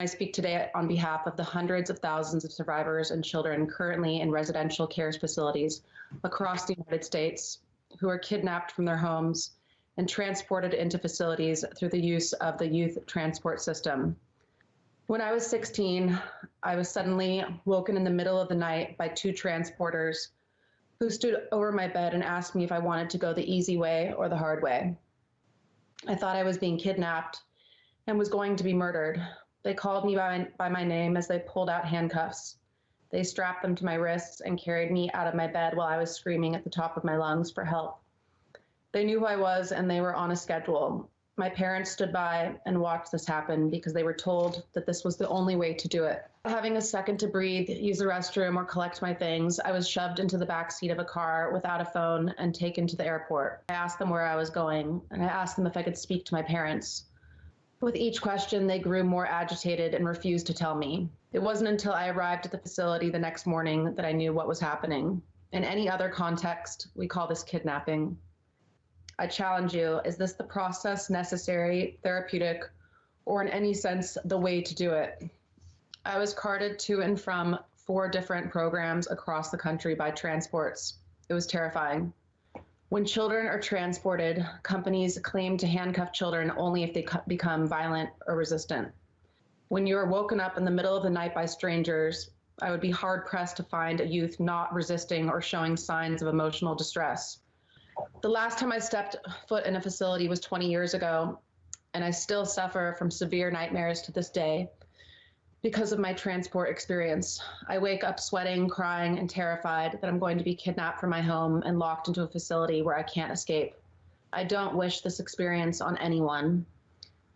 I speak today on behalf of the hundreds of thousands of survivors and children currently in residential care facilities across the United States who are kidnapped from their homes and transported into facilities through the use of the youth transport system. When I was 16, I was suddenly woken in the middle of the night by two transporters who stood over my bed and asked me if I wanted to go the easy way or the hard way. I thought I was being kidnapped and was going to be murdered. They called me by my name as they pulled out handcuffs. They strapped them to my wrists and carried me out of my bed while I was screaming at the top of my lungs for help. They knew who I was and they were on a schedule. My parents stood by and watched this happen because they were told that this was the only way to do it. Having a second to breathe, use the restroom, or collect my things, I was shoved into the back seat of a car without a phone and taken to the airport. I asked them where I was going, and I asked them if I could speak to my parents. With each question, they grew more agitated and refused to tell me. It wasn't until I arrived at the facility the next morning that I knew what was happening. In any other context, we call this kidnapping. I challenge you, is this the process necessary, therapeutic, or in any sense, the way to do it? I was carted to and from 4 different programs across the country by transports. It was terrifying. When children are transported, companies claim to handcuff children only if they become violent or resistant. When you are woken up in the middle of the night by strangers, I would be hard-pressed to find a youth not resisting or showing signs of emotional distress. The last time I stepped foot in a facility was 20 years ago, and I still suffer from severe nightmares to this day because of my transport experience. I wake up sweating, crying, and terrified that I'm going to be kidnapped from my home and locked into a facility where I can't escape. I don't wish this experience on anyone.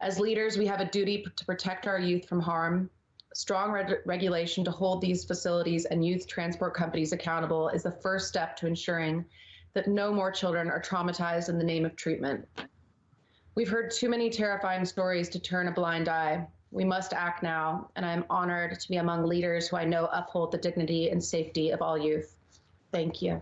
As leaders, we have a duty to protect our youth from harm. Strong regulation to hold these facilities and youth transport companies accountable is the first step to ensuring that no more children are traumatized in the name of treatment. We've heard too many terrifying stories to turn a blind eye. We must act now, and I'm honored to be among leaders who I know uphold the dignity and safety of all youth. Thank you.